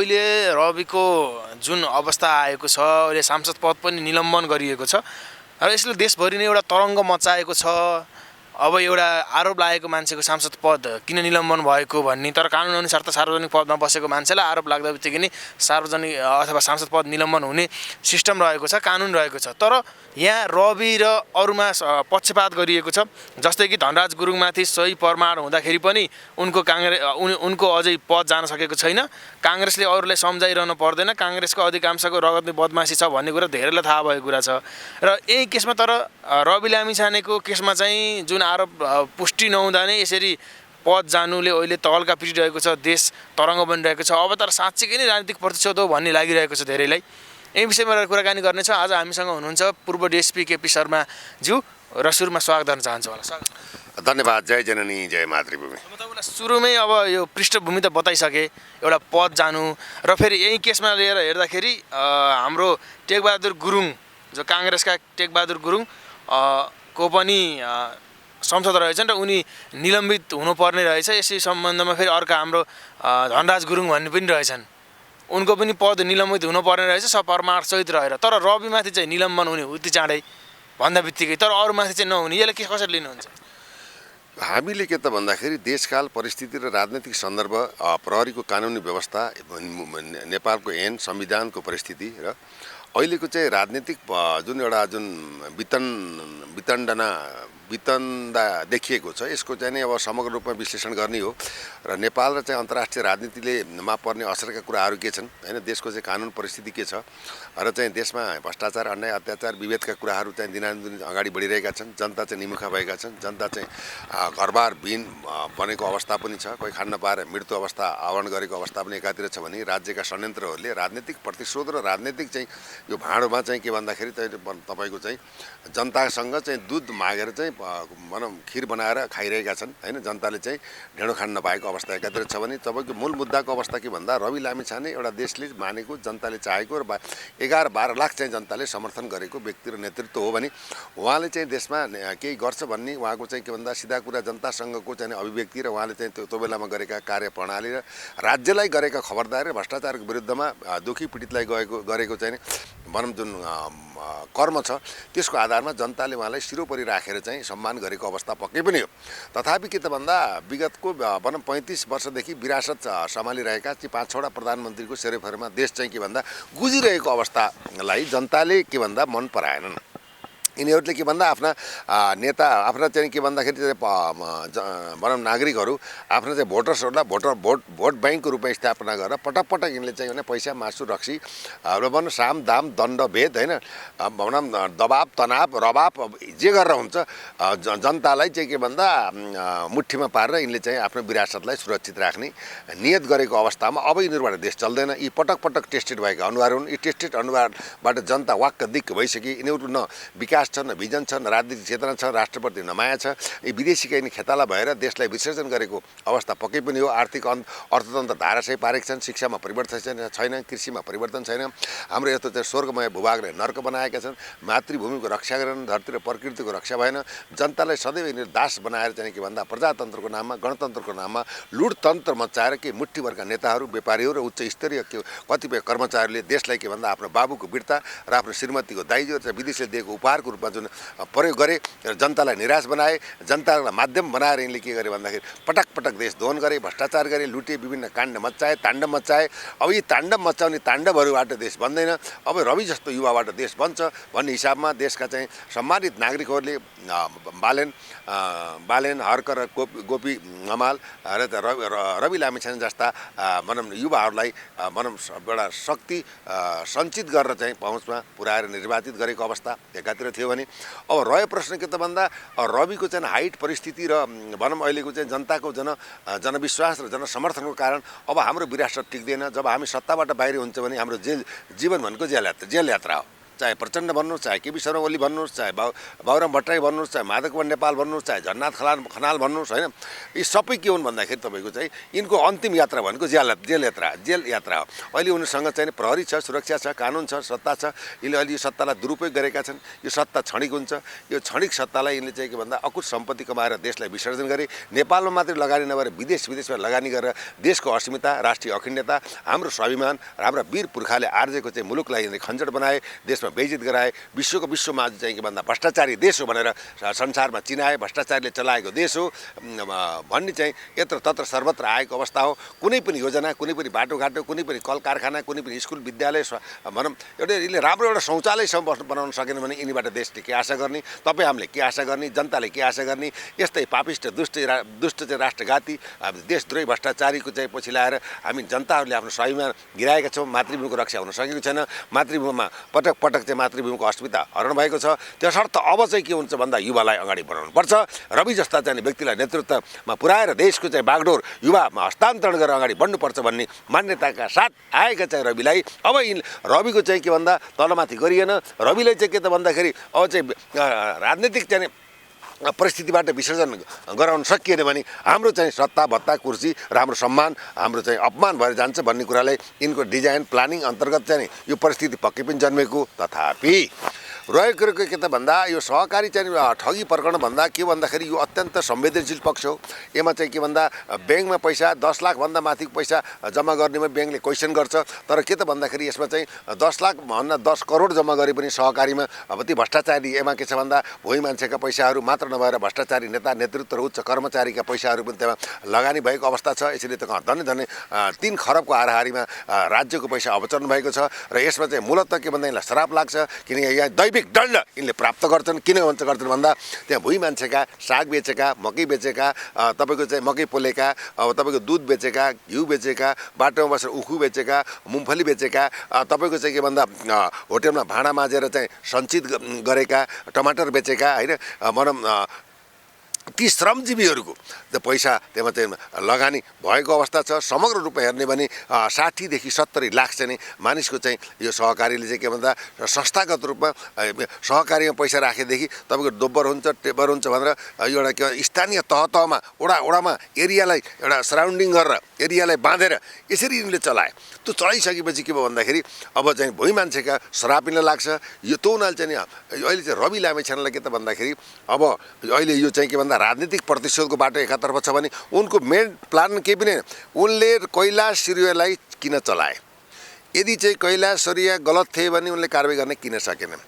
अहिले रविको जुन अवस्था आएको छ, अहिले सांसद पद पनि निलम्बन गरिएको छ र यसले देशभरि नै एउटा तरङ्ग मचाएको छ। अब एउटा आरोप लागेको मान्छेको सांसद पद किन निलम्बन भएको भन्ने, तर कानुन अनुसार त सार्वजनिक पदमा बसेको मान्छेलाई आरोप लाग्दा बित्तिकै नै सार्वजनिक अथवा सांसद पद निलम्बन हुने सिस्टम रहेको छ, कानुन रहेको छ। तर यहाँ रवि र अरूमा पक्षपात गरिएको छ। जस्तै कि धनराज गुरुङमाथि सही प्रमाण हुँदाखेरि पनि उनको अझै पद जान सकेको छैन। काङ्ग्रेसले अरूलाई सम्झाइरहनु पर्दैन, काङ्ग्रेसको अधिकांशको रगतले बदमासी छ भन्ने कुरा धेरैलाई थाहा भएको कुरा छ। र यही केसमा तर रवि लामिछानेको केसमा चाहिँ जुन आरोप पुष्टि नहुँदा नै यसरी पद जानुले अहिले तहल्का पिटिरहेको छ, देश तरङ्ग बनिरहेको छ। अब तर साँच्चीकै नै राजनीतिक प्रतिशोध हो भन्ने लागिरहेको छ धेरैलाई। यही विषयमा कुराकानी गर्नेछ। आज हामीसँग हुनुहुन्छ पूर्व डिएसपी केपी शर्माज्यू र सुरुमा स्वागत गर्न चाहन्छु होला। धन्यवाद। जय जननी जय मातृभूमि। म तपाईँलाई सुरुमै अब यो पृष्ठभूमि त बताइसकेँ, एउटा पद जानु र फेरि यही केसमा लिएर हेर्दाखेरि हाम्रो टेकबहादुर गुरुङ, जो काङ्ग्रेसका टेकबहादुर गुरुङ को पनि संसद रहेछन् र उनी निलम्बित हुनुपर्ने रहेछ। यसै सम्बन्धमा फेरि अर्का हाम्रो धनराज गुरुङ भन्ने पनि रहेछन्, उनको पनि पद निलम्बित हुनुपर्ने रहेछ सप्रमाणसहित रहेर। तर रविमाथि चाहिँ निलम्बन हुने उति चाँडै भन्दा बित्तिकै, तर अरूमाथि चाहिँ नहुने, यसलाई के कसरी लिनुहुन्छ? हामीले के त भन्दाखेरि देशकाल परिस्थिति र राजनैतिक सन्दर्भ, प्रहरीको कानुनी व्यवस्था, नेपालको ऐन संविधानको परिस्थिति र अहिलेको चाहिँ राजनीतिक जुन वितन्डा देखिएको छ, यसको चाहिँ नै अब समग्र रूपमा विश्लेषण गर्ने हो। र नेपाल र चाहिँ अन्तर्राष्ट्रिय राजनीतिलेमा पर्ने असरका कुराहरू के छन् हैन, देशको चाहिँ कानुन परिस्थिति के छ र चाहिँ देशमा भ्रष्टाचार, अन्याय, अत्याचार, विभेदका कुराहरू चाहिँ दिनानुदिन अगाडि बढिरहेका छन्। जनता चाहिँ निमुखा भएका छन्। जनता चाहिँ घरबारविहीन बनेको अवस्था पनि छ। कोही खान नपाएर मृत्यु अवस्था आवरण गरेको अवस्था पनि एकातिर छ भने राज्यका संयन्त्रहरूले राजनीतिक प्रतिशोध र राजनीतिक चाहिँ यो भाँडोमा चाहिँ के भन्दाखेरि तपाईँको चाहिँ जनतासँग चाहिँ दुध मागेर चाहिँ भनौँ खिर बनाएर खाइरहेका छन् हैन। जनताले चाहिँ ढेँडो खान नपाएको अवस्था एकातिर छ भने तपाईँको मूल मुद्दाको अवस्था के भन्दा रवि लामिछाने एउटा देशले मानेको, जनताले चाहेको र 11-12 लाख चाहिँ जनताले समर्थन गरेको व्यक्ति र नेतृत्व हो भने उहाँले चाहिँ देशमा केही गर्छ भन्ने उहाँको चाहिँ के भन्दा सिधा कुरा जनतासँगको चाहिँ अभिव्यक्ति र उहाँले चाहिँ त्यो बेलामा गरेका कार्यप्रणाली र राज्यलाई गरेका खबरदारी र भ्रष्टाचारको विरुद्धमा दुखी पीडितलाई गरेको चाहिँ भनौँ जुन कर्म छ, त्यसको आधारमा जनताले उहाँलाई सिरोपरि राखेर चाहिँ सम्मान गरेको अवस्था पक्कै पनि हो। तथापि के त भन्दा विगतको भनौँ 35 वर्षदेखि विरासत सम्हालिरहेका चाहिँ 5-6वटा प्रधानमन्त्रीको सेरोफेरोमा देश चाहिँ के भन्दा गुजिरहेको अवस्थालाई जनताले के भन्दा मन पराएनन्। यिनीहरूले के भन्दा आफ्ना नेता, आफ्ना चाहिँ के भन्दाखेरि भनौँ नागरिकहरू, आफ्ना चाहिँ भोटर्सहरूलाई भोट ब्याङ्कको रूपमा स्थापना गरेर पटक यिनले चाहिँ भने पैसा, मासु, रक्सी र भनौँ साम, दाम, दण्ड, भेद हैन, भनौँ दबाब, तनाव, रबाब जे गरेर हुन्छ जनतालाई चाहिँ के भन्दा मुठीमा पारेर यिनले चाहिँ आफ्नो विरासतलाई सुरक्षित राख्ने नियत गरेको अवस्थामा अब यिनीहरूबाट देश चल्दैन। यी पटक टेस्टेड भएका अनुहार हुन्। यी टेस्टेड अनुहारबाट जनता वाक्क दिक्क भइसके। यिनीहरू न विकास छ, न भिजन छ, न राजनीतिक चेतना छ, राष्ट्रप्रति नमाया छ। यी विदेशीका यिनी खेताला भएर देशलाई विसर्जन गरेको अवस्था पक्कै पनि हो। आर्थिक अर्थतन्त्र धाराशय पारेका छन्। शिक्षामा परिवर्तन छैन, कृषिमा परिवर्तन छैन। हाम्रो यस्तो चाहिँ स्वर्गमय भूभागले नर्क बनाएका छन्। मातृभूमिको रक्षा गरेन, धरती र प्रकृतिको रक्षा भएन। जनतालाई सदैव यिनीहरू दास बनाएर चाहिँ के भन्दा प्रजातन्त्रको नाममा, गणतन्त्रको नाममा लुटतन्त्र मचाएर के मुठ्ठीभरका नेताहरू, व्यापारीहरू र उच्च स्तरीय कतिपय कर्मचारीहरूले देशलाई के भन्दा आफ्नो बाबुको बिर्ता र आफ्नो श्रीमतीको दाइजो र विदेशले दिएको उपहारको रूपमा जुन प्रयोग गरे र जनतालाई निराश बनाए, जनतालाई माध्यम बनाएर यिनले के गरे भन्दाखेरि पटक देश दोहन गरे, भ्रष्टाचार गरे, लुटे, विभिन्न काण्ड मचाए, ताण्डव मचाए। अब यी ताण्डव मचाउने ताण्डवहरूबाट देश बन्दैन। अब रवि जस्तो युवाबाट देश बन्छ भन्ने हिसाबमा देशका चाहिँ सम्मानित नागरिकहरूले बालेन, हर्क र गोपी हमाल र रवि लामिछाने जस्ता भनौँ युवाहरूलाई भनौँ एउटा शक्ति सञ्चित गरेर चाहिँ पहुँचमा पुर्याएर निर्वाचित गरेको अवस्था एकातिर थियो भने अब रह्यो प्रश्न के त भन्दा रविको चाहिँ हाइट परिस्थिति र भनौँ अहिलेको चाहिँ जनताको जनविश्वास र जनसमर्थनको कारण अब हाम्रो विरासत टिक्दैन। जब हामी सत्ताबाट बाहिर हुन्छ भने हाम्रो जीवन भनेको जेल यात्रा हो। चाहे प्रचण्ड भन्नुहोस्, चाहे केपी शर्मा ओली भन्नुहोस्, चाहे बाबुराम भट्टराई भन्नुहोस्, चाहे माधव नेपाल भन्नुहोस्, चाहे झन्नाथ खनाल भन्नुहोस्, होइन, यी सबै के हुन् भन्दाखेरि तपाईँको चाहिँ यिनको अन्तिम यात्रा भनेको जेल यात्रा हो। अहिले उनीसँग चाहिँ प्रहरी छ, सुरक्षा छ, कानुन छ, सत्ता छ। यिनले अहिले यो सत्तालाई दुरुपयोग गरेका छन्। यो सत्ता क्षणिक हुन्छ। यो क्षणिक सत्तालाई यिनले चाहिँ के भन्दा अकुट सम्पत्ति कमाएर देशलाई विसर्जन गरे। नेपालमा मात्रै लगानी नभएर विदेशमा लगानी गरेर देशको अस्मिता, राष्ट्रिय अखण्डता, हाम्रो स्वाभिमान र हाम्रा वीर पुर्खाले आर्जेको चाहिँ मुलुकलाई यिनले खञ्जड बनाए, देशमा बेइज्जत गराए, विश्वमा आज चाहिँ के भन्दा भ्रष्टाचारी देश हो भनेर संसारमा चिनाए, भ्रष्टाचारीले चलाएको देश हो भन्ने चाहिँ यत्र तत्र सर्वत्र आएको अवस्था हो। कुनै पनि योजना, कुनै पनि बाटोघाटो, कुनै पनि कल कारखाना, कुनै पनि स्कुल विद्यालय भनौँ एउटा यिनले राम्रो एउटा शौचालयसम्म बनाउन सकेन भने यिनीबाट देशले के आशा गर्ने, तपाईँ हामीले के आशा गर्ने, जनताले के आशा गर्ने। यस्तै पापिष्ट दुष्ट चाहिँ राष्ट्रघाती देशद्रोही भ्रष्टाचारीको चाहिँ पछि ल्याएर हामी जनताहरूले आफ्नो स्वाभिमान गिराएका छौँ। मातृभूमिको रक्षा हुन सकेको छैन। मातृभूमिमा पटक पटक चाहिँ मातृभूमिको अस्मिता हरण भएको छ। त्यसर्थ अब चाहिँ के हुन्छ भन्दा युवालाई अगाडि बढाउनुपर्छ। रवि जस्ता चाहिँ व्यक्तिलाई नेतृत्वमा पुर्याएर देशको चाहिँ बागडोर युवामा हस्तान्तरण गरेर अगाडि बढ्नुपर्छ भन्ने मान्यताका साथ आएका चाहिँ रविलाई अब रविको चाहिँ के भन्दा तलमाथि गरिएन। रविले चाहिँ के त भन्दाखेरि अब चाहिँ राजनीतिक चाहिँ परिस्थितिबाट विसर्जन गराउन सकिएन भने हाम्रो चाहिँ सत्ता भत्ता कुर्सी र हाम्रो सम्मान हाम्रो चाहिँ अपमान भएर जान्छ भन्ने कुरालाई यिनको डिजाइन प्लानिङ अन्तर्गत चाहिँ यो परिस्थिति पक्कै पनि जन्मेको। तथापि रहेको के त भन्दा यो सहकारी चाहिँ ठगी प्रकरण भन्दा के भन्दाखेरि यो अत्यन्त संवेदनशील पक्ष हो। यसमा चाहिँ के भन्दा ब्याङ्कमा पैसा 10 लाखभन्दा माथिको पैसा जम्मा गर्नेमा ब्याङ्कले क्वेसन गर्छ। तर के त भन्दाखेरि यसमा चाहिँ 10 लाख भन्दा 10 करोड जम्मा गरे पनि सहकारीमा अब ती भ्रष्टाचारी यसमा के छ भन्दा भोइ मान्छेका पैसाहरू मात्र नभएर भ्रष्टाचारी नेता नेतृत्व र उच्च कर्मचारीका पैसाहरू पनि त्यहाँ लगानी भएको अवस्था छ। यसरी त धनै 3 खरबको हाराहारीमा राज्यको पैसा अवचरण भएको छ। र यसमा चाहिँ मूलतः के भन्दा यसलाई श्राप लाग्छ। किनकि यहाँ दैविक दण्ड यिनले प्राप्त गर्छन्। किन गर्छन् भन्दा त्यहाँ भुइँ मान्छेका साग बेचेका, मकै बेचेका, तपाईँको चाहिँ मकै पोलेका, अब तपाईँको दुध बेचेका, घिउ बेचेका, बाटोमा बसेर उखु बेचेका, मुङफली बेचेका, तपाईँको चाहिँ के भन्दा होटेलमा भाँडा माझेर चाहिँ सञ्चित गरेका, टमाटर बेचेका, होइन भनौँ ती श्रमजीवीहरूको पैसा त्यहाँ चाहिँ लगानी भएको अवस्था छ। समग्र रूपमा हेर्ने भने 60 देखि 70 लाख चाहिँ मानिसको चाहिँ यो सहकारीले चाहिँ के भन्दा संस्थागत रूपमा सहकारीमा पैसा राखेदेखि तपाईँको दोब्बर हुन्छ टेब्बर हुन्छ भनेर एउटा के स्थानीय तहमा वडामा एरियालाई एउटा सराउन्डिङ गरेर एरियालाई बाँधेर यसरी यिनले चलाए। त्यो चलाइसकेपछि के भयो भन्दाखेरि अब चाहिँ भुइँ मान्छेका श्राप यिनलाई लाग्छ। यो त्यो उनीहरूले चाहिँ अहिले चाहिँ रवि लामेछानेलाई के त भन्दाखेरि अब अहिले यो चाहिँ के भन्दा राजनीतिक प्रतिशोधको बाटो एकातर्फ छ भने उनको मेन प्लान केही पनि होइन। उनले कैलाश सिरियालाई किन चलाए? यदि चाहिँ कैलाश सिरिया गलत थिए भने उनले कारवाही गर्न किन सकेनन्?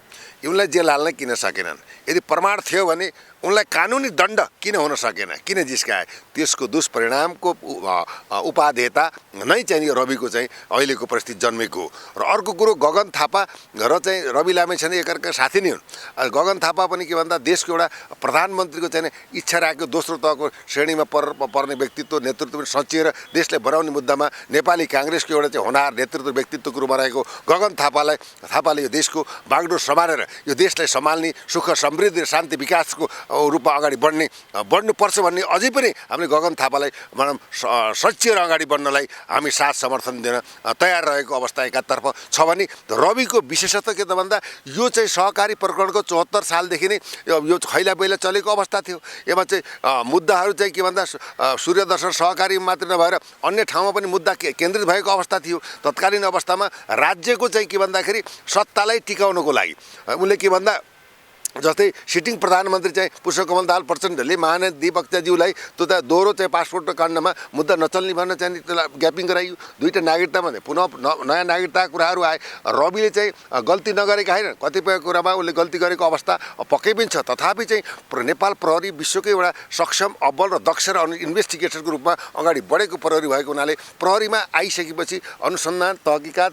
उनलाई जेल हाल्न किन सकेनन्? यदि प्रमाण थियो भने उनलाई कानुनी दण्ड किन हुन सकेन? किन जिस्काए? त्यसको दुष्परिणामको उपादेयता नै चाहिँ रविको चाहिँ अहिलेको परिस्थिति जन्मेको हो। र अर्को कुरो गगन थापा र चाहिँ रवि लामेछाने एकअर्का साथी नै हुन्। गगन थापा पनि के भन्दा देशको एउटा प्रधानमन्त्रीको चाहिँ इच्छा राखेको दोस्रो तहको श्रेणीमा पर्ने व्यक्तित्व नेतृत्व पनि सचिएर देशलाई बनाउने मुद्दामा नेपाली काङ्ग्रेसको एउटा चाहिँ होनार नेतृत्व व्यक्तित्वको रूपमा रहेको गगन थापाले यो देशको बागडोर सम्हालेर यो देशलाई सम्हाल्ने सुख समृद्धि र शान्ति विकासको रूपमा अगाडि बढ्नुपर्छ भन्ने अझै पनि हामीले गगन थापालाई भनौँ सचिएर अगाडि बढ्नलाई हामी साथ समर्थन दिन तयार रहेको अवस्था एकातर्फ छ भने रविको विशेषत्व के त भन्दा यो चाहिँ सहकारी प्रकरणको 74 सालदेखि नै यो खैला बैला चलेको अवस्था थियो। यसमा चाहिँ मुद्दाहरू चाहिँ के भन्दा सूर्यदर्शन सहकारी मात्र नभएर अन्य ठाउँमा पनि मुद्दा केन्द्रित भएको अवस्था थियो। तत्कालीन अवस्थामा राज्यको चाहिँ के भन्दाखेरि सत्तालाई टिकाउनको लागि उनले के भन्दा जस्तै सिटिङ प्रधानमन्त्री चाहिँ पुष्पकमल दाहाल प्रचण्डले महानदी बक्ताज्यूलाई त्यो त दोहोरो चाहिँ पासपोर्टको काण्डमा मुद्दा नचल्ने भन्न चाहिँ त्यसलाई ग्यापिङ गराइयो। 2टा नागरिकतामा पुनः नयाँ नागरिकताका कुराहरू आए। रविले चाहिँ गल्ती नगरेका होइन, कतिपय कुरामा उसले गल्ती गरेको अवस्था पक्कै पनि छ। तथापि चाहिँ नेपाल प्रहरी विश्वकै एउटा सक्षम अब्बल र दक्ष र इन्भेस्टिगेटरको रूपमा अगाडि बढेको प्रहरी भएको हुनाले प्रहरीमा आइसकेपछि अनुसन्धान तहकिकात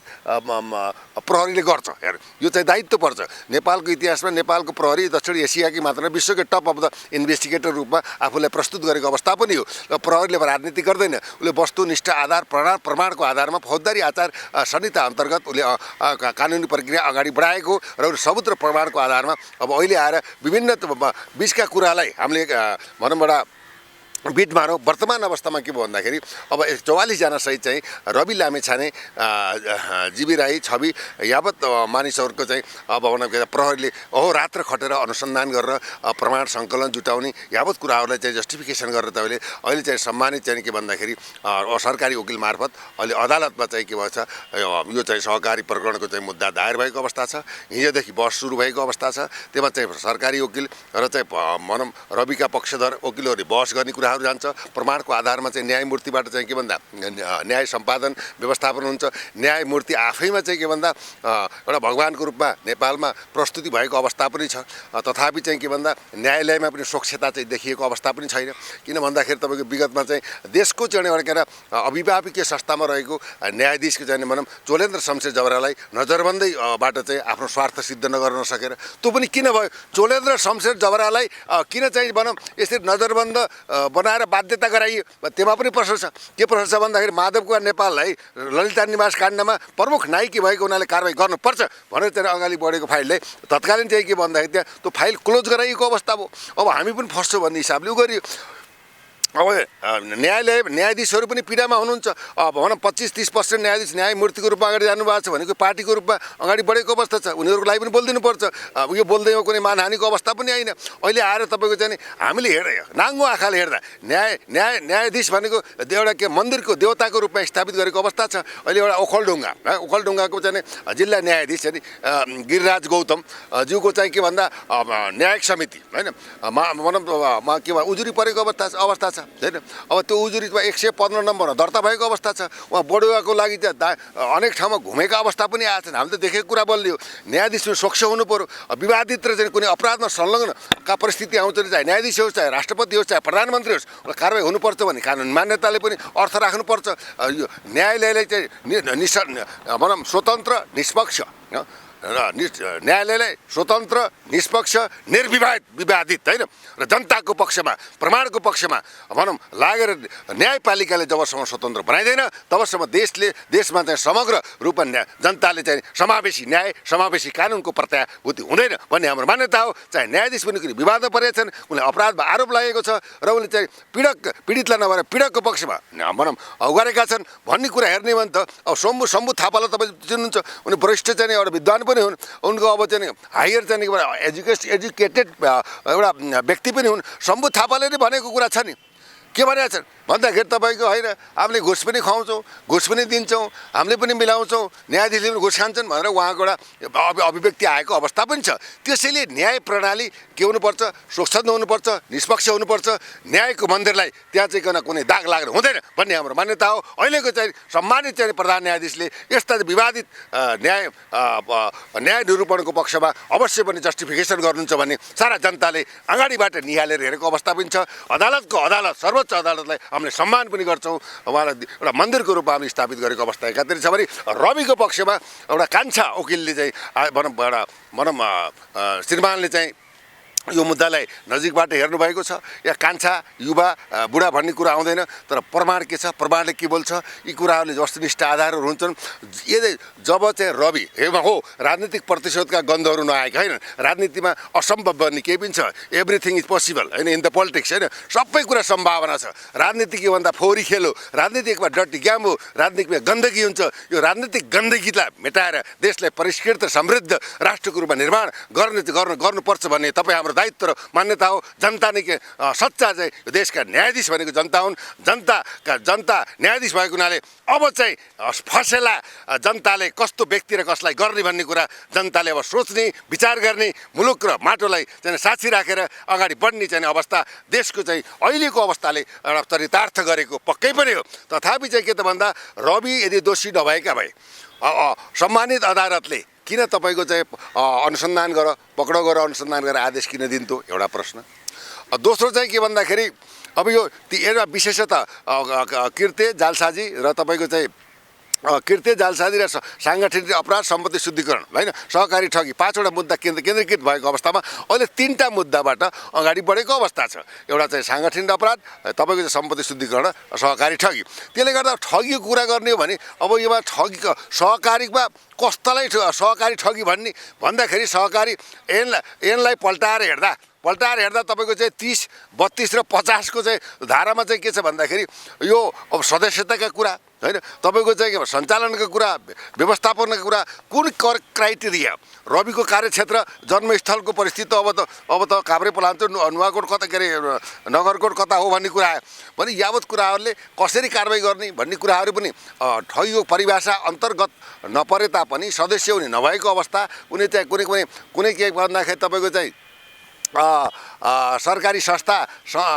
प्रहरीले गर्छ। हेर यो चाहिँ दायित्व पर्छ। नेपालको इतिहासमा नेपालको प्रहरी दक्षिण एसियाकी मात्र विश्वकै टप अफ द इन्भेस्टिगेटर रूपमा आफूलाई प्रस्तुत गरेको अवस्था पनि हो। र प्रहरीले राजनीति गर्दैन। उसले वस्तुनिष्ठ आधार प्रमाणको आधारमा फौजदारी आचार संहिता अन्तर्गत उसले कानुनी प्रक्रिया अगाडि बढाएको र सबुत र प्रमाणको आधारमा अब अहिले आएर विभिन्न बिचका कुरालाई हामीले भनौँ एउटा बिट मारौँ। वर्तमान अवस्थामा के भयो भन्दाखेरि अब 44जना सहित चाहिँ रवि लामेछाने, जीवी राई, छवि यावत मानिसहरूको चाहिँ अब भनौँ के प्रहरीले अहोरात्र खटेर अनुसन्धान गरेर प्रमाण सङ्कलन जुटाउने यावत कुराहरूलाई चाहिँ जस्टिफिकेसन गरेर तपाईँले अहिले चाहिँ सम्मानित चाहिँ के भन्दाखेरि सरकारी वकिल मार्फत अहिले अदालतमा चाहिँ के भएछ, यो चाहिँ सहकारी प्रकरणको चाहिँ मुद्दा दायर भएको अवस्था छ। हिजोदेखि बहस सुरु भएको अवस्था छ। त्यसमा चाहिँ सरकारी वकिल र चाहिँ भनौँ रविका पक्षधर वकिलहरूले बहस गर्ने कुरा जान्छ। प्रमाणको आधारमा चाहिँ न्यायमूर्तिबाट चाहिँ के भन्दा न्याय सम्पादन व्यवस्थापन हुन्छ। न्यायमूर्ति आफैमा चाहिँ के भन्दा एउटा भगवानको रूपमा नेपालमा प्रस्तुति भएको अवस्था पनि छ। तथापि चाहिँ के भन्दा न्यायालयमा पनि स्वच्छता चाहिँ देखिएको अवस्था पनि छैन। किन भन्दाखेरि तपाईँको विगतमा चाहिँ देशको चाहिँ एउटा अभिभावकीय संस्थामा रहेको न्यायाधीशको चाहिँ भनौँ चोलेन्द्र शमशेर जबरालाई नजरबन्दीबाट चाहिँ आफ्नो स्वार्थ सिद्ध नगर्न सकेर त्यो पनि किन भयो? चोलेन्द्र शमशेर जबरालाई किन चाहिँ भनौँ यसरी नजरबन्द बनाएर बाध्यता गराइयो? त्यसमा पनि प्रश्न छ। के प्रश्न छ भन्दाखेरि माधव कुमार नेपाललाई ललिता निवास काण्डमा प्रमुख नायकी भएको हुनाले कारबाही गर्नुपर्छ भनेर चाहिँ अगाडि बढेको फाइलले तत्कालीन चाहिँ के भन्दाखेरि त्यहाँ त्यो फाइल क्लोज गराइएको अवस्था भयो। अब हामी पनि फस्छौँ भन्ने हिसाबले उ गरियो। अब न्यायाधीशहरू पनि पीडामा हुनुहुन्छ। अब भनौँ 25-30% न्यायाधीश न्यायमूर्तिको रूपमा अगाडि जानुभएको छ भनेको पार्टीको रूपमा अगाडि बढेको अवस्था छ। उनीहरूको लागि पनि बोलिदिनुपर्छ। अब यो बोल्दैमा कुनै मानहानीको अवस्था पनि आइन। अहिले आएर तपाईँको चाहिँ हामीले हेर्दा नाङ्गो आँखाले हेर्दा न्यायाधीश भनेको एउटा के मन्दिरको देवताको रूपमा स्थापित गरेको अवस्था छ। अहिले एउटा ओखलढुङ्गाको चाहिँ जिल्ला न्यायाधीश चाहिँ गिरिराज गौतम ज्यूको चाहिँ के भन्दा न्यायिक समिति होइन भनौँ के उजुरी परेको अवस्था छ होइन। अब त्यो उजुरीमा 115 नम्बरमा दर्ता भएको अवस्था छ। उहाँ बढुवाको लागि चाहिँ अनेक ठाउँमा घुमेको अवस्था पनि आएछन्। हामीले त देखेको कुरा बलियो। न्यायाधीश पनि स्वच्छ हुनु पऱ्यो। विवादित र चाहिँ कुनै अपराधमा संलग्नका परिस्थिति आउँछ भने चाहे न्यायाधीश होस्, चाहे राष्ट्रपति होस्, चाहे प्रधानमन्त्री होस्, कारबाही हुनुपर्छ भने कानुन मान्यताले पनि अर्थ राख्नुपर्छ। यो न्यायालयले चाहिँ भनौँ स्वतन्त्र निष्पक्ष र न्यायालयलाई स्वतन्त्र निष्पक्ष विवादित होइन र जनताको पक्षमा प्रमाणको पक्षमा भनौँ लागेर न्यायपालिकाले जबसम्म स्वतन्त्र बनाइँदैन तबसम्म देशमा चाहिँ समग्र रूपमा जनताले चाहिँ समावेशी न्याय समावेशी कानुनको प्रत्याभूति हुँदैन भन्ने हाम्रो मान्यता हो। चाहे न्यायाधीश पनि कुनै विवादमा परेका छन्, उनलाई अपराधमा आरोप लागेको छ र उनले चाहिँ पीडितलाई नभएर पीडकको पक्षमा भनौँ गरेका छन् भन्ने कुरा हेर्ने भने त अब शम्भु थापालाई तपाईँ चिन्नुहुन्छ। उनी वरिष्ठ चाहिँ एउटा विद्वान पनि हुन्। उनको अब चाहिँ हायर चाहिँ एजुकेटेड एउटा व्यक्ति पनि हुन्। शम्भु थापाले नै भनेको कुरा छ नि। के भनेका छन् भन्दाखेरि तपाईँको होइन हामीले घुस पनि खुवाउँछौँ, घुस पनि दिन्छौँ, हामीले पनि मिलाउँछौँ, न्यायाधीशले पनि घुस खान्छन् भनेर उहाँको एउटा अभिव्यक्ति आएको अवस्था पनि छ। त्यसैले न्याय प्रणाली के हुनुपर्छ? स्वच्छ हुनुपर्छ, निष्पक्ष हुनुपर्छ। न्यायको मन्दिरलाई त्यहाँ चाहिँ कुनै दाग लागेर हुँदैन भन्ने हाम्रो मान्यता हो। अहिलेको चाहिँ सम्मानित चाहिँ प्रधान न्यायाधीशले यस्ता विवादित न्याय निरूपणको पक्षमा अवश्य पनि जस्टिफिकेसन गर्नुहुन्छ भन्ने सारा जनताले अगाडिबाट निहालेर हेरेको अवस्था पनि छ। अदालत सर्वोच्च अदालतलाई हामीले सम्मान पनि गर्छौँ। उहाँलाई एउटा मन्दिरको रूपमा हामीले स्थापित गरेको अवस्था एकातिर छ भने रविको पक्षमा एउटा कान्छा वकिलले चाहिँ भनौँ श्रीमानले चाहिँ यो मुद्दालाई नजिकबाट हेर्नुभएको छ। या कान्छा युवा बुढा भन्ने कुरा आउँदैन, तर प्रमाण के छ, प्रमाणले के बोल्छ, यी कुराहरूले वस्तुनिष्ठ आधारहरू हुन्छन्। यदि जब चाहिँ रवि हो राजनीतिक प्रतिशोधका गन्धहरू नआएका होइन, राजनीतिमा असम्भव बन्ने केही पनि छ। एभ्रिथिङ इज पोसिबल होइन इन द पोलिटिक्स होइन, सबै कुरा सम्भावना छ। राजनीति के भन्दा फोहोरी खेल हो, राजनीति एकमा डटी ग्याम हो, राजनीतिमा गन्दगी हुन्छ। यो राजनीतिक गन्दगीलाई मेटाएर देशलाई परिष्कृत र समृद्ध राष्ट्रको रूपमा निर्माण गर्नुपर्छ भन्ने तपाईँ हाम्रो दायित्व र मान्यता हो। जनता नै के सच्चा चाहिँ देशका न्यायाधीश भनेको जनता हुन्। जनता न्यायाधीश भएको हुनाले अब चाहिँ फसेला जनताले कस्तो व्यक्ति र कसलाई गर्ने भन्ने कुरा जनताले अब सोच्ने विचार गर्ने, मुलुक र माटोलाई चाहिँ साक्षी राखेर अगाडि बढ्ने चाहिँ अवस्था देशको चाहिँ अहिलेको अवस्थाले एउटा चरितार्थ गरेको पक्कै पनि हो। तथापि चाहिँ के त भन्दा रवि यदि दोषी नभएका भए सम्मानित अदालतले किन तपाईँको चाहिँ अनुसन्धान पक्राउ गरेर अनुसन्धान गरेर आदेश किन दिन्थ्यो एउटा प्रश्न। दोस्रो चाहिँ के भन्दाखेरि अब यो एउटा विशेषतः कृत्य जालसाजी र तपाईँको चाहिँ कृत्य जालसाजी र साङ्गठनिक अपराध सम्पत्ति शुद्धिकरण होइन सहकारी ठगी 5वटा मुद्दा केन्द्रीकृत भएको अवस्थामा अहिले 3टा मुद्दाबाट अगाडि बढेको अवस्था छ। एउटा चाहिँ साङ्गठनिक अपराध, तपाईँको चाहिँ सम्पत्ति शुद्धिकरण, सहकारी ठगी। त्यसले गर्दा ठगीको कुरा गर्ने हो भने अब योमा ठगीको सहकारीमा कस्तालाई सहकारी ठगी भन्दाखेरि सहकारी ऐनलाई पल्टाएर हेर्दा पल्टाएर हेर्दा तपाईँको चाहिँ 30, 32 र 50 को चाहिँ धारामा चाहिँ के छ भन्दाखेरि यो अब सदस्यताका कुरा होइन, तपाईँको चाहिँ के सञ्चालनका कुरा, व्यवस्थापनका कुरा, कुन क्राइटेरिया, रविको कार्यक्षेत्र जन्मस्थलको परिस्थिति अब त काभ्रे पलाञ्चोक नुवाकोट कता के अरे नगरकोट कता हो भन्ने कुरा आयो भने यावत कुराहरूले कसरी कारबाही गर्ने भन्ने कुराहरू पनि ठगियो परिभाषा अन्तर्गत नपरे तापनि सदस्य उनी नभएको अवस्था, उनी चाहिँ कुनै के भन्दाखेरि तपाईँको चाहिँ सरकारी संस्था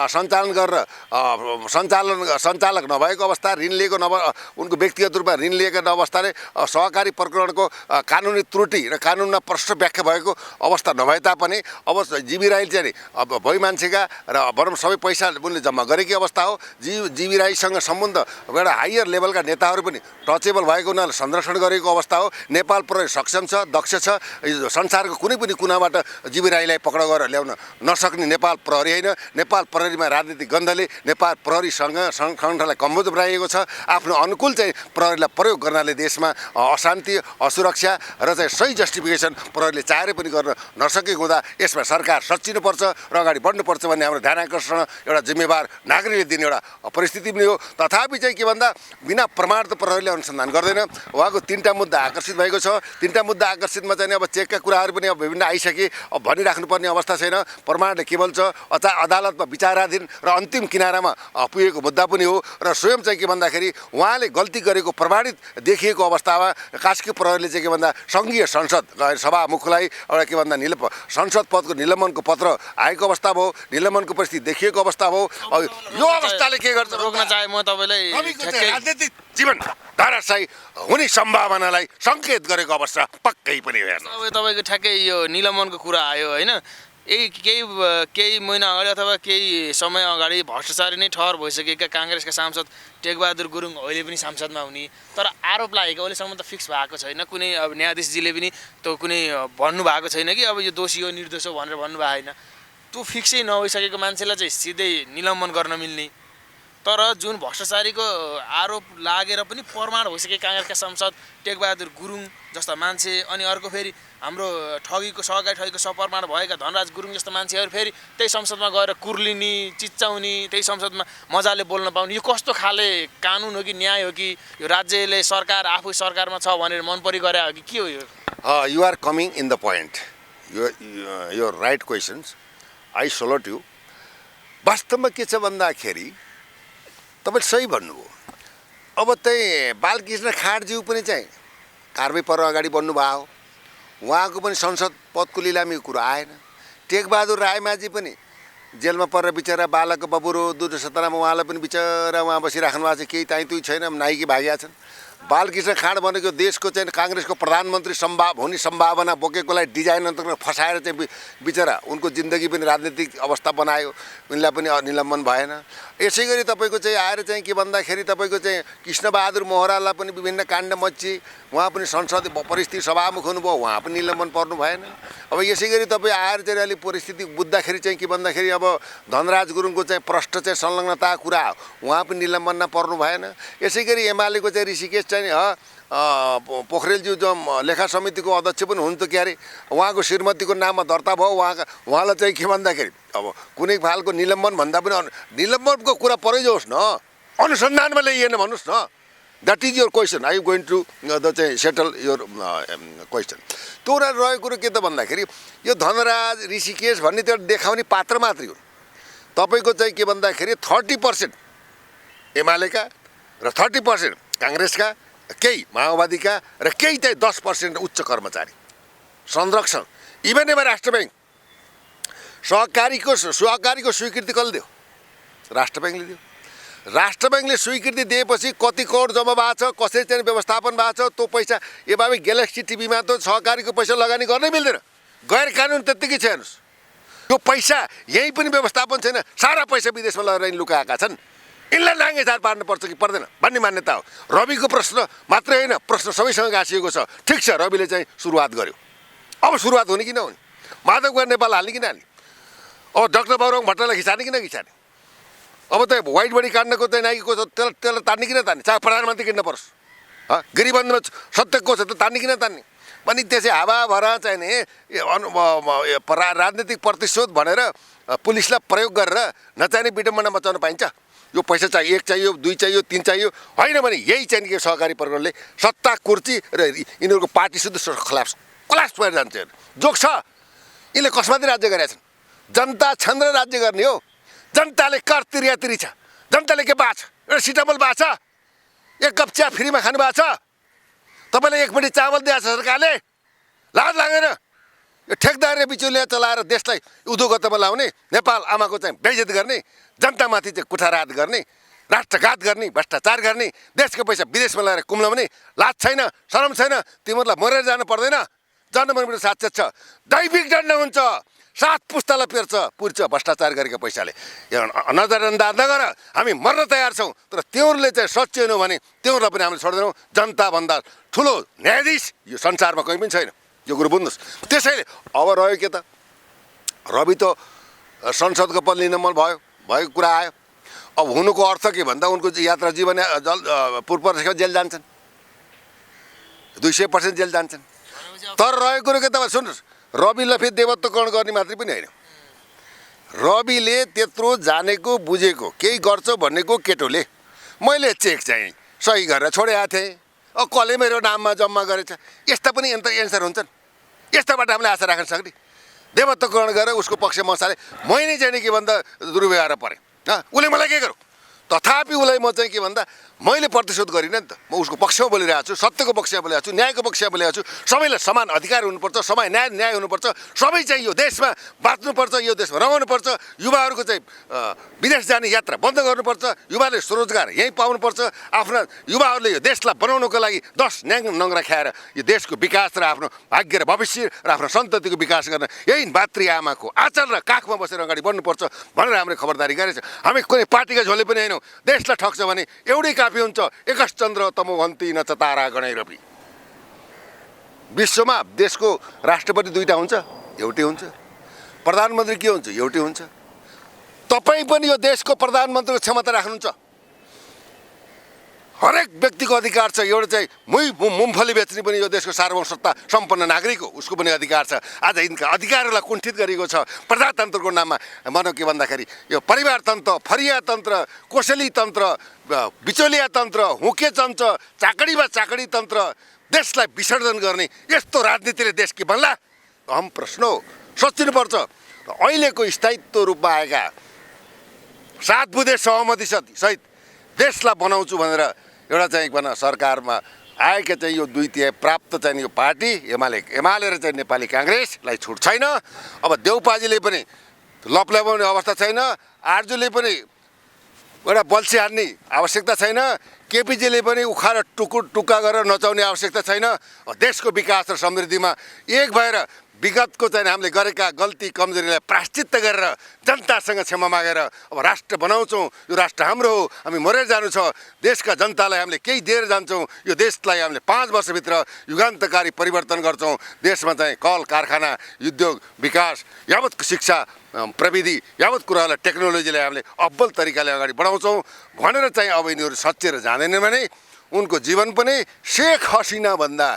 सञ्चालन गरेर सञ्चालक नभएको अवस्था, ऋण लिएको उनको व्यक्तिगत रूपमा ऋण लिएका अवस्थाले सहकारी प्रकरणको कानुनी त्रुटि र कानुनमा प्रष्ट व्याख्या भएको अवस्था नभए तापनि अब जीवी राई चाहिँ अब भई मान्छेका र भनौँ सबै पैसा उनले जम्मा गरेकै अवस्था हो। जीवी राईसँग सम्बन्ध एउटा हायर लेभलका नेताहरू पनि टचेबल भएको उनीहरूले संरक्षण गरेको अवस्था हो। नेपाल प्रहरी सक्षम छ, दक्ष छ, संसारको कुनै पनि कुनाबाट जीवी राईलाई पक्राउ गरेर ल्याउन नसक्ने नेपाल प्रहरी होइन। नेपाल प्रहरीमा राजनीतिक गन्धले नेपाल प्रहरीसँग सङ्गठनलाई कमजोर बनाइएको छ। आफ्नो अनुकूल चाहिँ प्रहरीलाई प्रयोग गर्नाले देशमा अशान्ति, असुरक्षा र चाहिँ सही जस्टिफिकेसन प्रहरीले चाहेर पनि गर्न नसकेको हुँदा यसमा सरकार सच्चिनुपर्छ र अगाडि बढ्नुपर्छ भन्ने हाम्रो ध्यान आकर्षण एउटा जिम्मेवार नागरिकले दिने एउटा परिस्थिति पनि हो। तथापि चाहिँ के भन्दा बिना प्रमाण त प्रहरीले अनुसन्धान गर्दैन। उहाँको 3टा मुद्दा आकर्षित भएको छ। 3टा मुद्दा आकर्षितमा चाहिँ अब चेकका कुराहरू पनि अब विभिन्न आइसके, अब भनिराख्नुपर्ने अवस्था छैन। प्रमाण केवल छ, अदालतमा विचाराधीन र अन्तिम किनारामा पुगेको मुद्दा पनि हो। र स्वयं चाहिँ के भन्दाखेरि उहाँले गल्ती गरेको प्रमाणित देखिएको अवस्थामा कास्की प्रहरीले चाहिँ के भन्दा सङ्घीय संसद सभामुखलाई एउटा के भन्दा संसद पदको निलम्बनको पत्र आएको अवस्था भयो, निलम्बनको परिस्थिति देखिएको अवस्था भयो। यो अवस्थाले के गर्छ, रोक्न चाहे म तपाईँलाई राजनीतिक जीवन धाराशाही हुने सम्भावनालाई सङ्केत गरेको अवस्था पक्कै पनि हेर्नु। अब तपाईँको ठ्याक्कै यो निलम्बनको कुरा आयो होइन, केही महिना अगाडि अथवा केही समय अगाडि भ्रष्टाचारी नै ठहर भइसकेका काङ्ग्रेसका सांसद टेकबहादुर गुरुङ अहिले पनि संसदमा हुने, तर आरोप लागेको अहिलेसम्म त फिक्स भएको छैन। कुनै अब न्यायाधीशजीले पनि त कुनै भन्नुभएको छैन कि अब यो दोषी हो निर्दोष हो भनेर भन्नुभएको होइन। त्यो फिक्सै नभइसकेको मान्छेलाई चाहिँ सिधै निलम्बन गर्न मिल्ने, तर जुन भ्रष्टाचारीको आरोप लागेर पनि प्रमाण भइसके काङ्ग्रेसका सांसद टेकबहादुर गुरुङ जस्ता मान्छे, अनि अर्को फेरि हाम्रो सहकारी ठगीको सप्रमाण भएका धनराज गुरुङ जस्ता मान्छेहरू फेरि त्यही संसदमा गएर कुर्लिने, चिच्चाउने, त्यही संसदमा मजाले बोल्न पाउने, यो कस्तो खाले कानुन हो कि न्याय हो कि यो राज्यले सरकार आफै सरकारमा छ भनेर मन परि गरे हो कि के हो यो? You are coming in the point, यो right questions, I salute you. वास्तवमा के छ भन्दाखेरि तपाईँले सही भन्नुभयो। अब चाहिँ बालकृष्ण खाँडज्यू पनि चाहिँ कारबाही पर अगाडि बढ्नुभयो, उहाँको पनि संसद पदको लिलामीको कुरो आएन। टेकबहादुर रायमाझी पनि जेलमा परेर बिचरा बालकको बबुरो दुर्सतनामा उहाँलाई पनि बिचरा उहाँ बसिराख्नु भएको छ, केही ताइतुई छैन, नाइकी भागेका छन्। बालकृष्ण खाँड भनेको देशको चाहिँ काङ्ग्रेसको प्रधानमन्त्री हुने सम्भावना बोकेकोलाई डिजाइन अन्तर्गत फसाएर चाहिँ बिचरा उनको जिन्दगी पनि राजनीतिक अवस्था बनायो, उनलाई पनि निलम्बन भएन। यसै गरी तपाईँको चाहिँ आएर चाहिँ के भन्दाखेरि तपाईँको चाहिँ कृष्णबहादुर मोहरालाई पनि विभिन्न काण्ड मच्ची, उहाँ पनि संसद परिस्थिति सभामुख हुनुभयो, उहाँ पनि निलम्बन पर्नु भएन। अब यसै गरी तपाईँ आएर चाहिँ अलिक परिस्थिति बुझ्दाखेरि चाहिँ के भन्दाखेरि अब धनराज गुरुङको चाहिँ प्रष्ट चाहिँ संलग्नता कुरा, उहाँ पनि निलम्बनमा पर्नु भएन। यसै गरी एमालेको चाहिँ ऋषिकेश चाहिँ पोखरेलज्यू जो लेखा समितिको अध्यक्ष पनि हुनुहुन्छ के अरे, उहाँको श्रीमतीको नाममा दर्ता भयो, उहाँलाई चाहिँ के भन्दाखेरि अब कुनै खालको निलम्बन भन्दा पनि निलम्बनको कुरा परै जाओस् न, अनुसन्धानमा ल्याइएन भन्नुहोस् न। That is your question, I am going to the चाहिँ सेटल योर क्वेसन। त्यो रहेको कुरो के त भन्दाखेरि यो धनराज ऋषिकेश भन्ने त्यो देखाउने पात्र मात्रै हो। तपाईँको चाहिँ के भन्दाखेरि 30% एमालेका र 30% काङ्ग्रेसका, केही माओवादीका र केही चाहिँ 10% उच्च कर्मचारी संरक्षण। इभन एमा राष्ट्र ब्याङ्क सहकारीको स्वीकृति कसले दियो? राष्ट्र ब्याङ्कले दियो। राष्ट्र ब्याङ्कले स्वीकृति दिएपछि कति करोड जम्मा भएको छ, कसरी चाहिँ व्यवस्थापन भएको छ, त्यो पैसा एबाबी ग्यालेक्सी टिभीमा त सहकारीको पैसा लगानी गर्नै मिल्दैन, गैर कानुन त्यत्तिकै छ। हेर्नुहोस्, त्यो पैसा यहीँ पनि व्यवस्थापन छैन, सारा पैसा विदेशमा लगेर लुकाएका छन्। यिनलाई नाङ्गे झार पार्नुपर्छ कि पर्दैन भन्ने मान्यता हो। रविको प्रश्न मात्रै होइन, प्रश्न सबैसँग गाँसिएको छ। ठिक छ, रविले चाहिँ सुरुवात गर्यो, अब सुरुवात हुने कि नहुने, माधव गएर नेपाल हाल्ने कि नहाल्ने, अब डाक्टर बाबुराम भट्टराईलाई खिचाने कि नखिचाने, अब त व्हाइट बडी काण्डको चाहिँ नाइकीको त्यसलाई तान्ने कि नतान्ने, चाहे प्रधानमन्त्री किन्न परोस्, गिरिबन्धमा सत्यको छ त तान्ने कि नतान्ने, पनि त्यसै हावा भएर चाहिँ नि राजनीतिक प्रतिशोध भनेर पुलिसलाई प्रयोग गरेर नचाहिने विडम्बना मचाउन पाइन्छ? यो पैसा चाहियो, 1 चाहियो, 2 चाहियो, 3 चाहियो, होइन भने यही चाहिँ कि सहकारी प्रकरणले सत्ता कुर्ची र यिनीहरूको पार्टी शुद्ध कलास भएर जान्छ। जोक छ, यिनले कसमाथि राज्य गरेका छन्? जनता छन् र राज्य गर्ने हो। जनताले कर तिरियातिरी छ, जनताले के पाएको छ? एउटा सिटाबल भएको छ, 1 कप चिया फ्रीमा खानु भएको छ, तपाईँले 1 मुठी चावल दिएको छ सरकारले, लाज लागेन? यो ठेकदार र बिचौलिया चलाएर देशलाई उद्योगतामा लाउने, नेपाल आमाको चाहिँ बेइज्जत गर्ने, जनतामाथि चाहिँ कुठाराघात गर्ने, राष्ट्रघात गर्ने, भ्रष्टाचार गर्ने, देशको पैसा विदेशमा लगाएर कुम्लाउने लाज छैन, शरम छैन? तिमीहरूलाई मरेर जानु पर्दैन? जनमनबाट साक्षात छ, दैविक दण्ड हुन्छ, 7 पुस्तालाई पुर्छ भ्रष्टाचार गरेको पैसाले। नजरअन्दाज नगर, हामी मर्न तयार छौँ, तर तिमीहरूले चाहिँ सच्याएनौ भने तिमीहरूलाई पनि हामीले छोड्दैनौँ। जनताभन्दा ठुलो न्यायाधीश यो संसारमा कहीँ पनि छैन, यो कुरो बुझ्नुहोस्। त्यसैले अब रह्यो के त, रवि त संसदको पद लिन मन भएको कुरा आयो। अब हुनुको अर्थ के भन्दा उनको यात्रा जीवन पूर्व जेल जान्छन्, 200% जेल जान्छन्। तर रहेको कुरो के त सुन्नुहोस्, रविलाई फेरि देवत्वकरण गर्ने मात्रै पनि होइन। रविले त्यत्रो जानेको बुझेको केही गर्छ भन्नेको केटोले मैले चेक चाहिँ सही गरेर छोडेको थिएँ, कसले मेरो नाममा जम्मा गरेछ, यस्ता पनि एन्सर हुन्छन्। यस्ताबाट हामीले आशा राख्न सक्ने? देवत्वकरण गरेर उसको पक्ष मसाले मैले चाहिँ के भन्दा दुर्व्यवहार परेँ, उसले मलाई के गरौँ? तथापि उसलाई म चाहिँ के भन्दा मैले प्रतिशोध गरिनँ नि त। म उसको पक्षमा बोलिरहेको छु, सत्यको पक्षमा बोलिरहेको छु, न्यायको पक्षमा बोलिरहेको छु। सबैलाई समान अधिकार हुनुपर्छ, सबै न्याय हुनुपर्छ, सबै चाहिँ यो देशमा बाँच्नुपर्छ, यो देशमा रमाउनुपर्छ। युवाहरूको चाहिँ विदेश जाने यात्रा बन्द गर्नुपर्छ, युवाले स्वरोजगार यहीँ पाउनुपर्छ। आफ्ना युवाहरूले यो देशलाई बनाउनको लागि 10 न्याङ नङ्ग्रा खाएर यो देशको विकास र आफ्नो भाग्य र भविष्य र आफ्नो सन्ततिको विकास गर्न यही मातृ आमाको आचल र काखमा बसेर अगाडि बढ्नुपर्छ भनेर हामीले खबरदारी गरेछ। हामी कुनै पार्टीका झोले पनि होइनौँ। देशलाई ठग्छ भने एउटै काफी हुन्छ, एकश्चन्द्र तमोभन्ति न च तारा गणैरपि। विश्वमा देशको राष्ट्रपति 2टा हुन्छ, एउटै हुन्छ। प्रधानमन्त्री के हुन्छ? एउटै हुन्छ। तपाईँ पनि यो देशको प्रधानमन्त्रीको क्षमता राख्नुहुन्छ। हरेक व्यक्तिको अधिकार छ। एउटा चाहिँ मुम्फली बेच्ने पनि यो देशको सार्वभौम सत्ता सम्पन्न नागरिक हो, उसको पनि अधिकार छ। आज यिनका अधिकारहरूलाई कुण्ठित गरिएको छ प्रजातन्त्रको नाममा। भनौँ के भन्दाखेरि यो परिवारतन्त्र, फरियातन्त्र, कोसेली तन्त्र, बिचौलिया तन्त्र, हुके चम्च, चाकडीमा चाकडी तन्त्र, देशलाई विसर्जन गर्ने यस्तो राजनीतिले देश के बन्ला? अहम प्रश्न हो, सोचिनुपर्छ। अहिलेको स्थायित्व रूपमा आएका 7 बुँदे सहमति सहित देशलाई बनाउँछु भनेर एउटा चाहिँ भन सरकारमा आएका चाहिँ यो 2/3 प्राप्त चाहिँ यो पार्टी एमाले र चाहिँ नेपाली काङ्ग्रेसलाई छुट छैन। अब देउपाजीले पनि लपल्याउने अवस्था छैन, आर्जुले पनि एउटा बल्छी हान्ने आवश्यकता छैन, केपीजीले पनि उखाएर टुक्का गरेर नचाउने आवश्यकता छैन। देशको विकास र समृद्धिमा एक भएर विगतको चाहिँ हामीले गरेका गल्ती कमजोरीलाई प्रायश्चित्त गरेर जनतासँग क्षमा मागेर अब राष्ट्र बनाउँछौँ। यो राष्ट्र हाम्रो हो, हामी मरेर जानु छ। देशका जनतालाई हामीले केही दिएर जान्छौँ। यो देशलाई हामीले 5 वर्षभित्र युगान्तकारी परिवर्तन गर्छौँ। देशमा चाहिँ कल कारखाना, उद्योग, विकास, यावतको शिक्षा प्रविधि, यावत कुरालाई टेक्नोलोजीलाई हामीले अब्बल तरिकाले अगाडि बढाउँछौँ भनेर चाहिँ अब यिनीहरू सच्चिएर जाँदैनन् भने उनको जीवन पनि शेख हसिना भन्दा।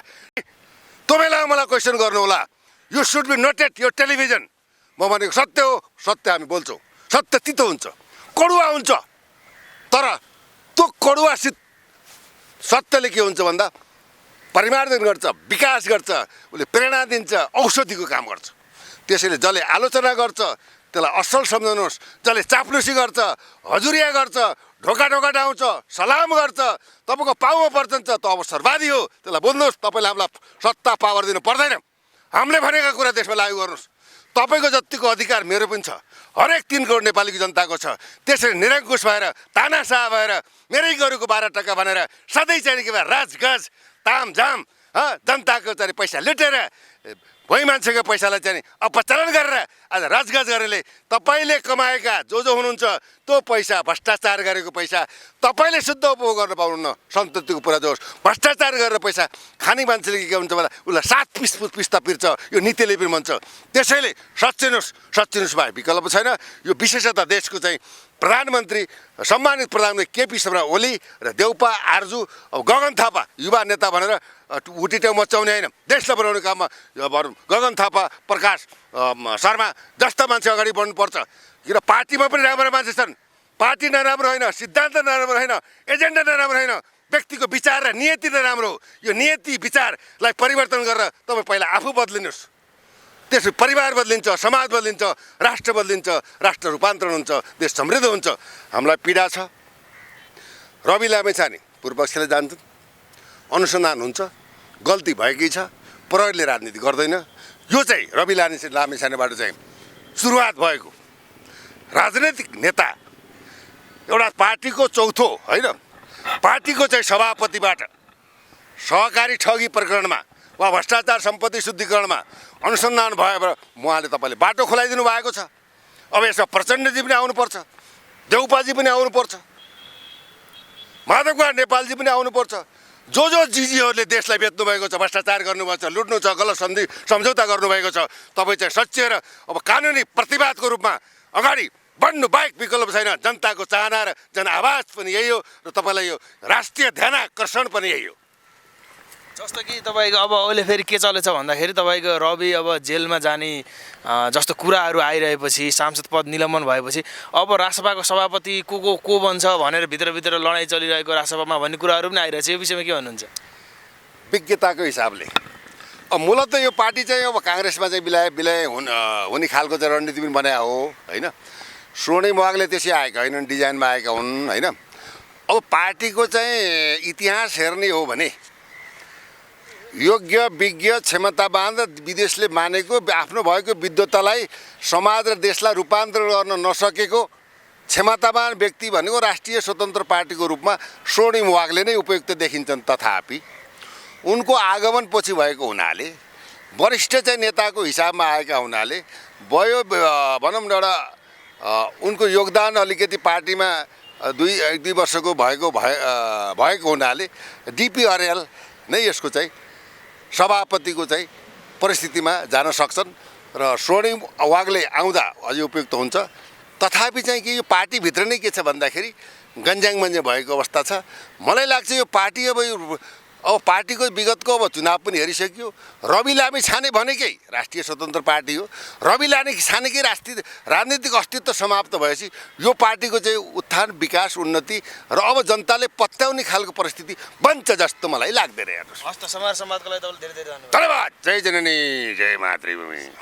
तपाईँलाई मलाई क्वेसन गर्नु होला, यु सुड बी नोटेड यो टेलिभिजन। म भनेको सत्य हो, सत्य हामी बोल्छौँ। सत्य तितो हुन्छ, कडुवा हुन्छ, तर त्यो कडुवासित सत्यले के हुन्छ भन्दा परिमार्जन गर्छ, विकास गर्छ, उसले प्रेरणा दिन्छ, औषधिको काम गर्छ। त्यसैले जसले आलोचना गर्छ त्यसलाई असल सम्झाउनुहोस्, जसले चाप्लुसी गर्छ, हजुरिया गर्छ, ढोका डाउँछ, सलाम गर्छ, तपाईँको पाउमा पर्छ त अवसरवादी हो। त्यसलाई बोल्नुहोस्, तपाईँले हामीलाई सत्ता पावर दिनु पर्दैन। हामीले भनेका कुरा देशमा लागू गर्नुहोस्। तपाईँको जतिको अधिकार मेरो पनि छ, हरेक 3 करोड नेपालीको जनताको छ। त्यसरी निरङ्कुश भएर तानासा भएर मेरै गोरुको 12 टका भनेर सधैँ चाहिँ के भएर राजगाज तामझाम जनताको चाहिँ पैसा लुटेर भोइ मान्छेको पैसालाई चाहिँ अपचलन गरेर आज राजगाज गरेरले तपाईँले कमाएका जो हुनुहुन्छ त्यो पैसा भ्रष्टाचार गरेको पैसा तपाईँले शुद्ध उपभोग गर्न पाउनुहुन्न। सन्ततिको पुरा जोस् भ्रष्टाचार गरेर पैसा खाने मान्छेले के हुन्छ भन्दा उसलाई 7 पिस्ता पिर्छ। यो नीतिले पनि भन्छ। त्यसैले सच्चिनुहोस् भाइ, विकल्प छैन। यो विशेषतः देशको चाहिँ प्रधानमन्त्री सम्मानित प्रधानमन्त्री केपी शर्मा ओली र देउपा आर्जु अब गगन थापा युवा नेता भनेर उटिट्याउ मचाउने होइन, देशलाई बनाउने काममा गगन थापा, प्रकाश शर्मा जस्ता मान्छे अगाडि बढ्नुपर्छ। किन पार्टीमा पनि राम्रा मान्छे छन्, पार्टी नराम्रो होइन, सिद्धान्त नराम्रो होइन, एजेन्डा नराम्रो होइन, व्यक्तिको विचार र नियति नराम्रो हो। यो नियति विचारलाई परिवर्तन गरेर तपाईँ पहिला आफू बदलिनुहोस्, त्यसपछि परिवार बदलिन्छ, समाज बदलिन्छ, राष्ट्र बदलिन्छ, राष्ट्र रूपान्तरण हुन्छ, देश समृद्ध हुन्छ। हामीलाई पीडा छ। रवि लामिछाने पूर्वपक्षले जान्छन्, अनुसन्धान हुन्छ, गल्ती भएकै छ, प्रहरीले राजनीति गर्दैन। यो चाहिँ रवि लामिछानेबाट चाहिँ सुरुवात भएको राजनैतिक नेता एउटा पार्टीको चौथो होइन, पार्टीको चाहिँ सभापतिबाट सहकारी ठगी प्रकरणमा वा भ्रष्टाचार सम्पत्ति शुद्धिकरणमा अनुसन्धान भएर उहाँले तपाईँले बाटो खोलाइदिनु भएको छ। अब यसमा प्रचण्डजी पनि आउनुपर्छ, देउपाजी पनि आउनुपर्छ, माधव कुमार नेपालजी पनि आउनुपर्छ। जो जिजीहरूले देशलाई बेच्नु भएको छ, भ्रष्टाचार गर्नुभएको छ, लुट्नु छ, गलत सम्झौता गर्नुभएको छ, तपाईँ चाहिँ सच्याएर अब कानुनी प्रतिवादको रूपमा अगाडि बढ्नु बाहेक विकल्प छैन। जनताको चाहना र जनआवाज पनि यही हो र तपाईँलाई यो राष्ट्रिय ध्यानाकर्षण पनि यही हो। जस्तो कि तपाईँको अब अहिले फेरि के चलेछ भन्दाखेरि तपाईँको रवि अब जेलमा जाने जस्तो कुराहरू आइरहेपछि, सांसद पद निलम्बन भएपछि अब रासपाको सभापति को बन्छ भनेर भित्र लडाइँ चलिरहेको रासपामा भन्ने कुराहरू पनि आइरहेछ। यो विषयमा के भन्नुहुन्छ? विज्ञताको हिसाबले अब मूलत यो पार्टी चाहिँ अब काङ्ग्रेसमा चाहिँ बिलाय हुने खालको चाहिँ रणनीति पनि बनाएको हो होइन। स्वर्णिम वागले त्यसै आएका होइनन्, डिजाइनमा आएका हुन् होइन। अब पार्टीको चाहिँ इतिहास हेर्ने हो भने योग्य, विज्ञ, क्षमतावान र विदेशले मानेको आफ्नो भएको विद्वत्तालाई समाज र देशलाई रूपान्तरण गर्न नसकेको क्षमतावान व्यक्ति भनेको राष्ट्रिय स्वतन्त्र पार्टीको रूपमा स्वर्णिम वागले नै उपयुक्त देखिन्छन्। तथापि उनको आगमन पछि भएको हुनाले, वरिष्ठ चाहिँ नेताको हिसाबमा आएका हुनाले भनौँ न एउटा उनको योगदान अलिकति पार्टीमा दुई वर्षको भएको हुनाले डिपी अर्याल नै यसको चाहिँ सभापतिको चाहिँ परिस्थितिमा जान सक्छन् र स्वर्णिम वागले आउँदा अझै उपयुक्त हुन्छ। तथापि चाहिँ कि यो पार्टीभित्र नै के छ भन्दाखेरि गन्ज्याङ मन्जे भएको अवस्था छ। मलाई लाग्छ यो पार्टी अब पार्टीको विगतको अब चुनाव पनि हेरिसक्यो। रवि लामिछाने भनेकै राष्ट्रिय स्वतन्त्र पार्टी हो। रवि लामिछानेकै राजनीतिक अस्तित्व समाप्त भएपछि यो पार्टीको चाहिँ उत्थान, विकास, उन्नति र अब जनताले पत्याउने खालको परिस्थिति बन्छ जस्तो मलाई लाग्दैन। हेर्नुहोस्, हस्त समाजको लागि तपाईँले धेरै धन्यवाद। धन्यवाद। जय जननी, जय मातृभूमि।